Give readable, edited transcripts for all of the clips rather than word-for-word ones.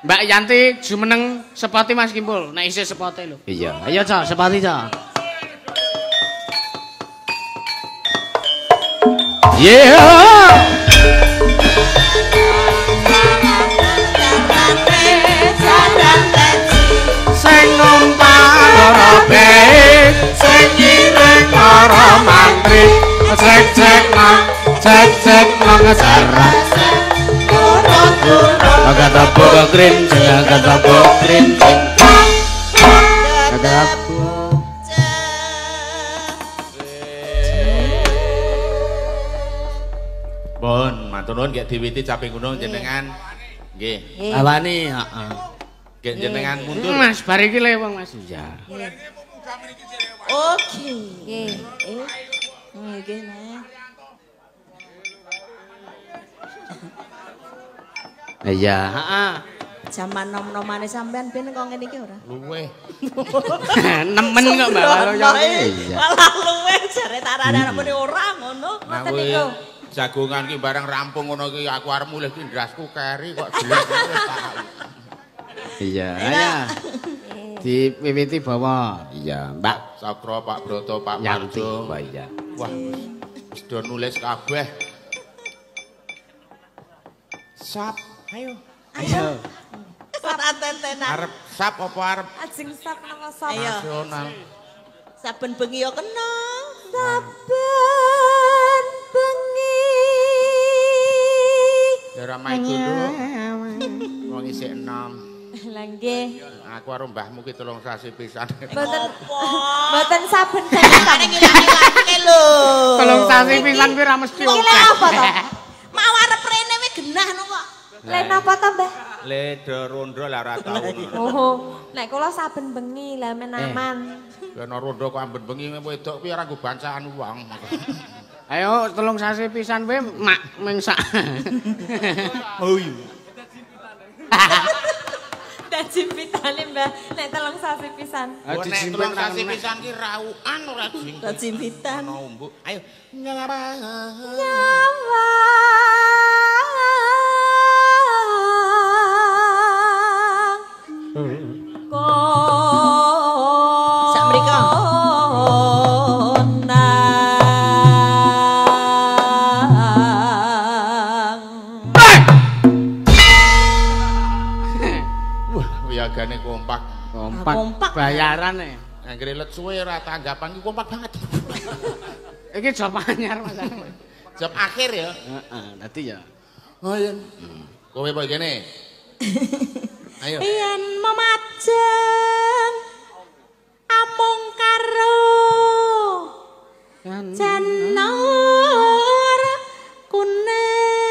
Mbak Yanti jumeneng sepoti Mas Kimpul. Nek isih sepote lho. Iya, ayo Cok, sepoti Cok. Yeah. Sing numpang ora baik, sing nyireng ora mantri, cek nang ngesarak. Kata bok green, kata bok green. Kata Pun, matur nuwun nggih diwiti caping gunung jenengan. Nggih. awani, heeh. Nggih jenengan mundur. Mas, bar iki le wong Mas. Iya. Oke. Nggih, nah. Iya, heeh. Jaman nom-nomane sampean ben kok ngene iki ora? Luweh. Nemen kok Mbak Walo yo. Iya. Malah luweh jare tarane muni ora ngono. Ngoten niku. Jagongan ki barang rampung ngono ki aku arep mulih ki ndrasku keri kok jelek wis tak. Iya, ayo. Diwiwiti bawa. Iya, Mbak Sakra, Pak Broto, Pak Yanti. Marjo. Iya. Wah, wis do nulis kabeh. Sap, ayo. Ayo. Parantenan. Arep sap apa arep Ajeng sak nang sop. Ayo. nasional? Saben bengi yo kena. Saben bengi. Ya ora maido lho. Wong isih 6. Lah nggih. Aku karo mbahmu ki 3 sasi pisan. Mboten mboten saben Tengane ngilang-ilange lho. Tolong sasi pisan kuwi ora mesti Iki lek apa to? Mau arep rene wis genah no kok. Lek napa to, Mbah? Le do rondo lah ora tau. Oh, nek kula saben bengi lah menaman. Ya ana rondo kok amben bengi wedok kuwi ora nggo bancaan wong. Ayo tolong sasi pisan kowe mak mengsak. Oh iya. Dan jimpitane, Mbah, nek telung sasi pisan. Oh nek 3 sasi pisan ki raukan ora jing. Jimpitan. Ana umbuk. Ayo nyawang. Sak mriko. Wah, wiyagane kompak. Kompak bayaran e. Anggere let suwe ora tanggapan ki kompak banget. Iki job anyar Mas. Job akhir ya. Heeh, dadi ya. Oh iya. Kowe apa kene? Ayo. Yen memajeng amung karo janur kuning.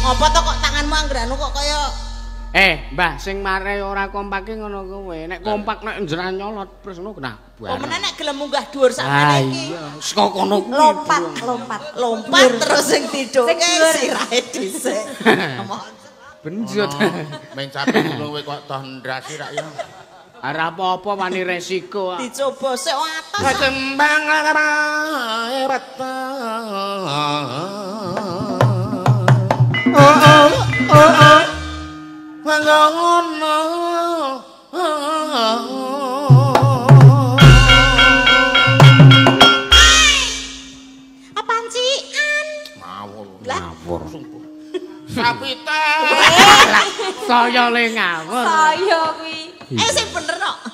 Ngopo to kok tanganmu anggranu kok kaya Mbah, sing mare ora kompake ngono kuwi. Nek kompak nek njeran nyolot terus ngono kenapa? oh meneh nek gelem munggah dhuwur sakmene iki. Iya, saka kono kuwi. Lompat terus sing tiduke sirahe dhisik. Benjut. Meng capek ngono kowe kok toh ndrasi rak ya. Ora apa-apa wani resiko. Dicoba sik atas. Kembang hebat. Oh. Ngono. Apaan cian? Ngawur. Sapita. Saya le ngawur. Saya kuwi. Sing bener kok.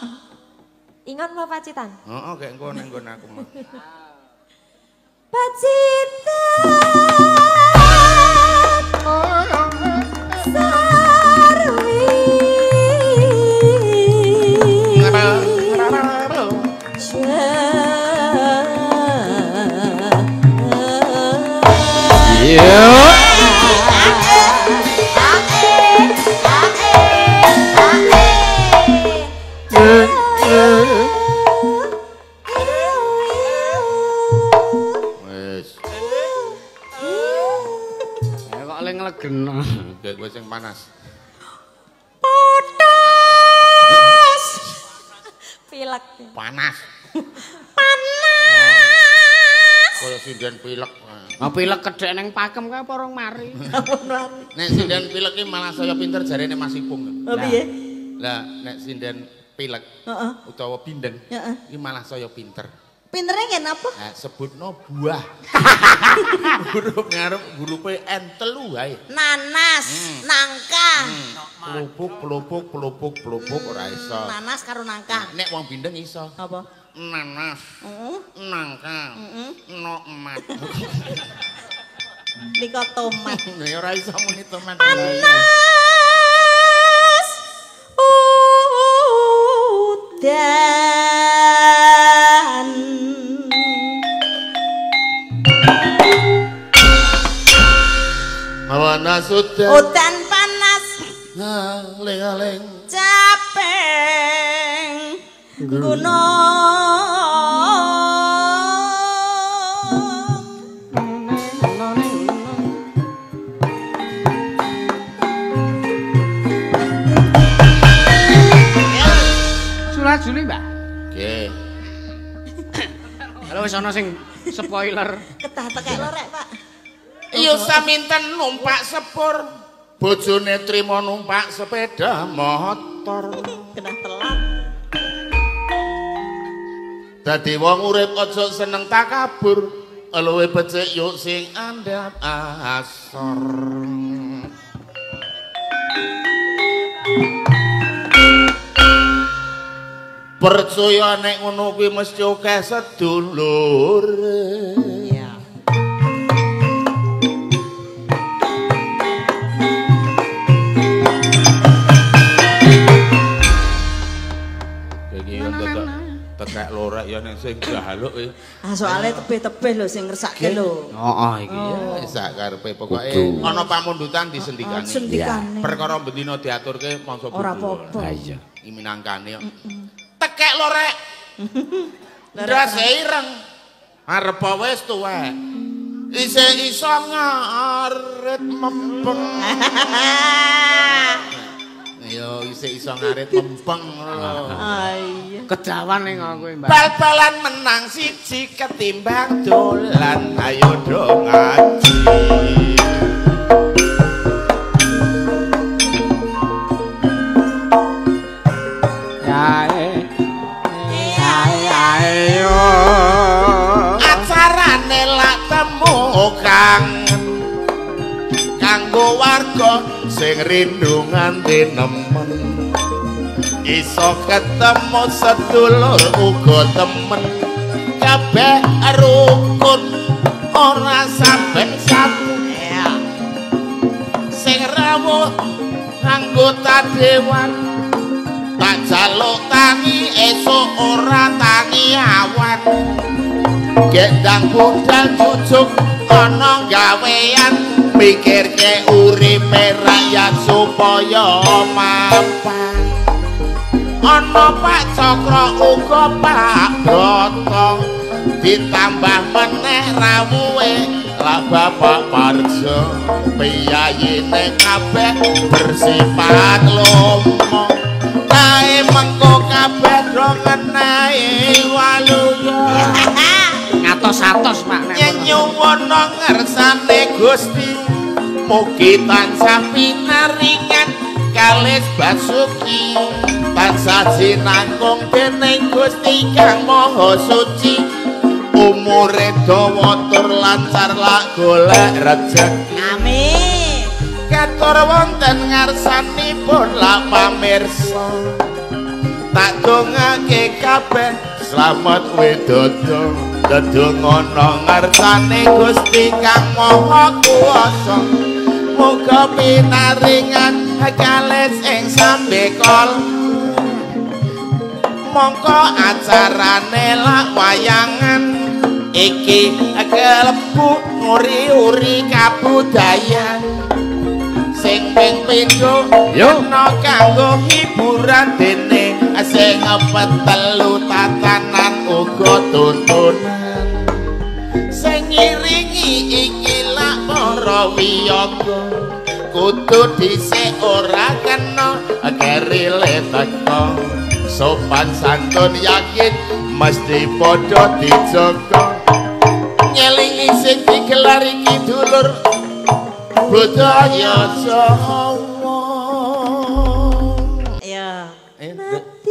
Ingon apa pacitan? Heeh, gek engko ning nggon aku. Pacitan. Genah. Gek kowe sing panas. Potos. Pilek. Panas. Panas. Kaya sinden pilek. Pilek kedhek ning pakem kae apa rong mari. Nek sinden pilek iki malah saya pinter jarene Mas Ipung. Oh piye? Lah nek sinden pilek utawa bindeng iki malah saya pinter. Pintere ngen apa? Sebutno buah. Huruf ngarep hurufe N telu wae. Nanas, nangka. Pelupuk ora iso. Nanas karo nangka. Nek wong bindeng iso. Apa? Nanas. Nangka. Emat. Nika tomat. Ya ora iso muni tomat. Panas. Udan. Awana sudah. Udan panas. Aling-aling. Capeng. Gunung. Surat Juli, Mbak. Nggih. Kalau wis ana sing spoiler. Ketah tekek lorek, Pak. Iya saminten numpak sepur. Bojone trimo numpak sepeda motor. Kena telat. Dadi wong urip aja seneng takabur. Luwe becik yuk sing andhap asor. Percaya nek ngono kuwi mesti akeh sedulur. Iya. Iki tekek lorek ya nek sing jaluk iki. Soale tebih-tebih lho sing ngersake lho. Iki. Ya sak karepe pokoke ana pamundutan disendikani. Sendikane. Perkara bendina diaturke mangsa bodho. Ora apa-apa. Iya. Iki minangkane kok. Tekek lorek. Ndrase ireng. Arep wis tuwek. Isih iso ngarit mempeng. Yo isih iso ngarit mempeng. Iya. Kedawan ning aku, Mbak. Bal-balan menang siji ketimbang dolan. Ayo dong ngaji. Acarane lak temu kangen kanggo warga sing rindu nganti nemen. Iso ketemu sedulur uga temen. Kabeh rukun ora saben-saben. Sing rawuh anggota dewan tak jaluk tangi esuk ora tangi awan. Gendang budal jujuk ana gawean mikirke uripe rakyat supaya mapan. Ana Pak Cokro uga Pak Broto ditambah meneh rawuhe lah Bapak Parjo. Piyayine kabeh bersifat lomo. Kae mengko kabeh do ngenahi waluya. Ngatos-atos, Pak, nek nyuwun ngersane Gusti mugi tansah pinaringan kalis basuki tansah sinangkung dening Gusti Kang Maha Suci. Umure dawa tur lancar lak golek rejeki. Amin. Katur wonten ngarsanipun lak pamirsa. Tak dongake kabeh slamet widodo. Dedongono ngarsane Gusti Kang Maha Kuwasa. Muga pinaringan kalis ing sambekol. Mongko acarane lak wayangan iki kelebu nguri-uri kabudayan. Sing ping pindho ana kanggo hiburan dene sing petelu tatanan uga tuntunan. Sing ngiringi iki lak para wiyaga kudu dhisik ora kena kerile teka. Sopan santun yakin mesti padha dijaga. Nyelingi sing gelar iki dulur budaya Jawa. Ya. Nadyan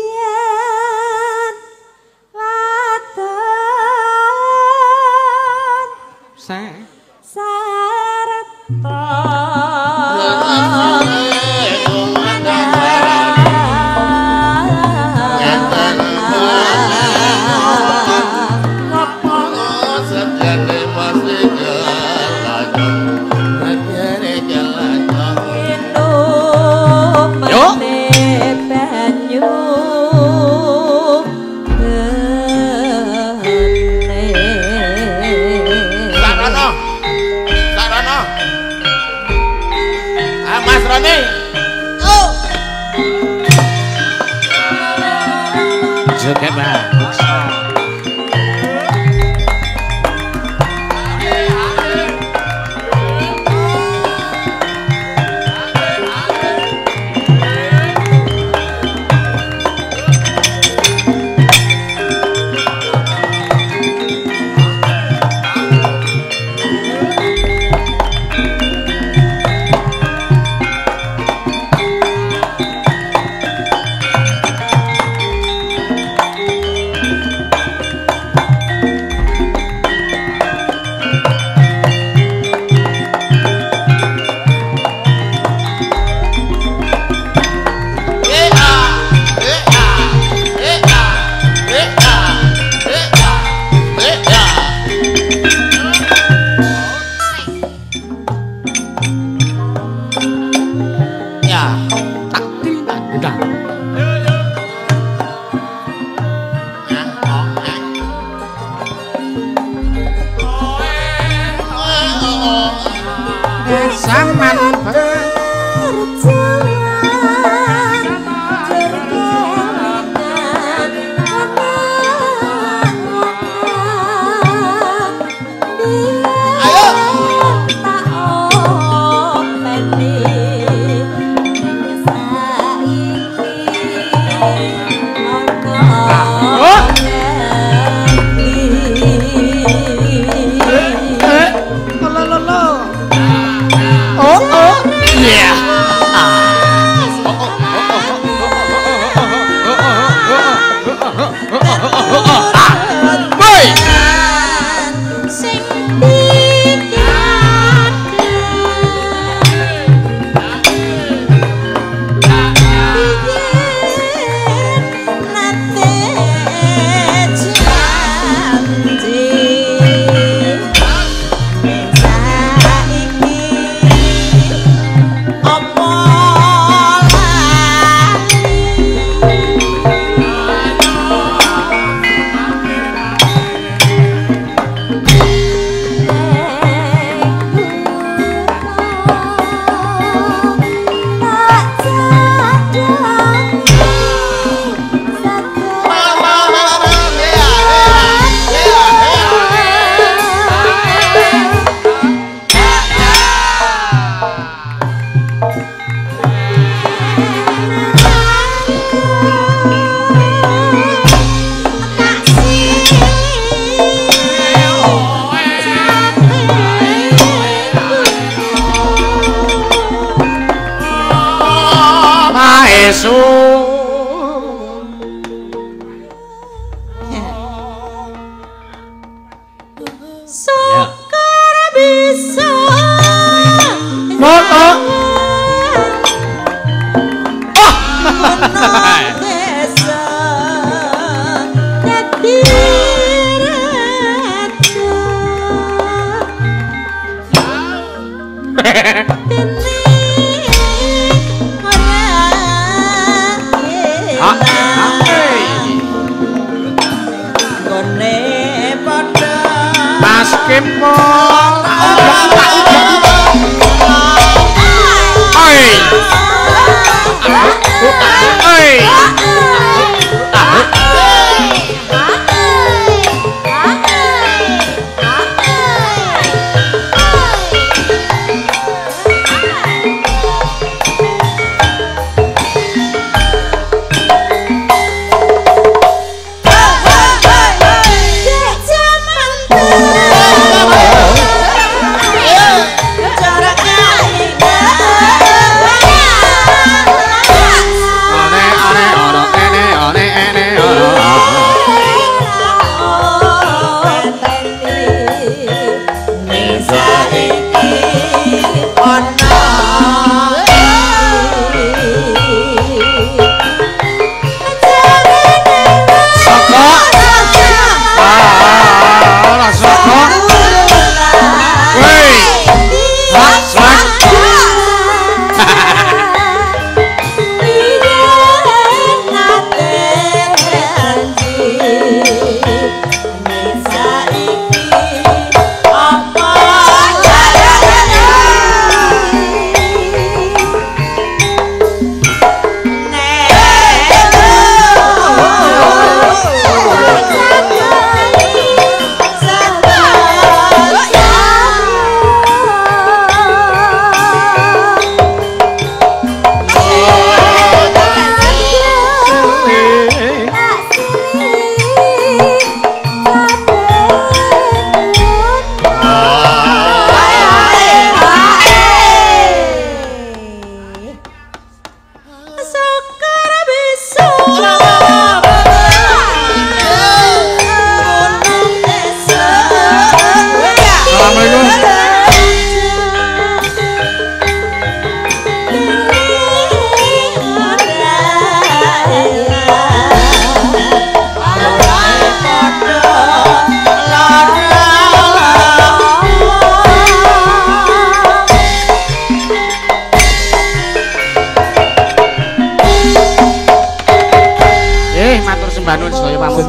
wadon sarta Joget bagus.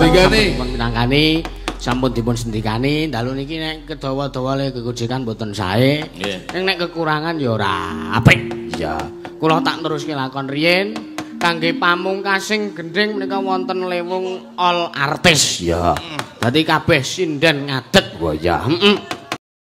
sendikani. Sampun minangkani, sampun dipun sendikani, dalu niki nek kedawa-dawa le kegojekan mboten sae. Ning nek kekurangan ya ora apik. Iya. Kula tak teruske lakon riyin kangge pamungkasing gending menika wonten lewung all artis. Ya. Dadi kabeh sinden ngadet. Wah ya. Heeh.